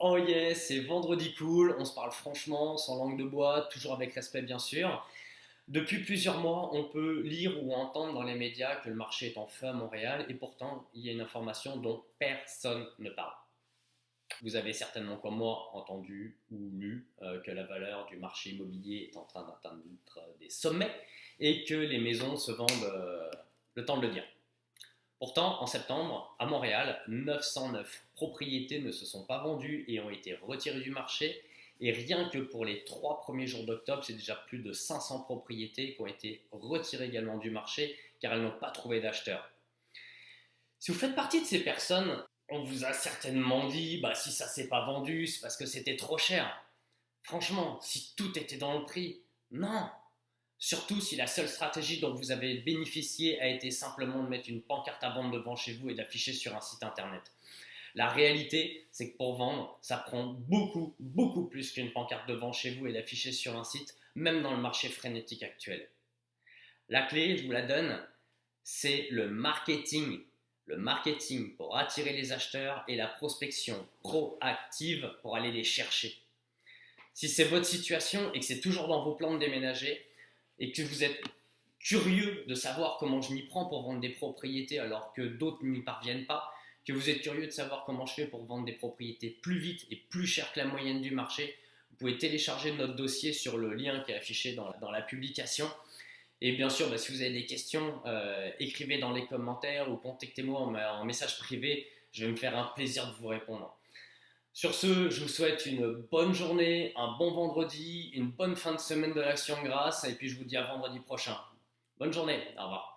Oh yes, c'est vendredi cool, on se parle franchement, sans langue de bois, toujours avec respect bien sûr. Depuis plusieurs mois, on peut lire ou entendre dans les médias que le marché est en feu à Montréal et pourtant il y a une information dont personne ne parle. Vous avez certainement comme moi entendu ou lu que la valeur du marché immobilier est en train d'atteindre des sommets et que les maisons se vendent le temps de le dire. Pourtant, en septembre, à Montréal, 909 propriétés ne se sont pas vendues et ont été retirées du marché. Et rien que pour les 3 premiers jours d'octobre, c'est déjà plus de 500 propriétés qui ont été retirées également du marché car elles n'ont pas trouvé d'acheteurs. Si vous faites partie de ces personnes, on vous a certainement dit si ça s'est pas vendu, c'est parce que c'était trop cher. Franchement, si tout était dans le prix, non. Surtout si la seule stratégie dont vous avez bénéficié a été simplement de mettre une pancarte à vendre devant chez vous et d'afficher sur un site internet. La réalité, c'est que pour vendre, ça prend beaucoup, beaucoup plus qu'une pancarte devant chez vous et d'afficher sur un site, même dans le marché frénétique actuel. La clé, je vous la donne, c'est le marketing. Le marketing pour attirer les acheteurs et la prospection proactive pour aller les chercher. Si c'est votre situation et que c'est toujours dans vos plans de déménager, et que vous êtes curieux de savoir comment je m'y prends pour vendre des propriétés alors que d'autres n'y parviennent pas, que vous êtes curieux de savoir comment je fais pour vendre des propriétés plus vite et plus cher que la moyenne du marché, vous pouvez télécharger notre dossier sur le lien qui est affiché dans la publication. Et bien sûr, si vous avez des questions, écrivez dans les commentaires ou contactez-moi en message privé. Je vais me faire un plaisir de vous répondre. Sur ce, je vous souhaite une bonne journée, un bon vendredi, une bonne fin de semaine de l'Action de Grâce et puis je vous dis à vendredi prochain. Bonne journée, au revoir.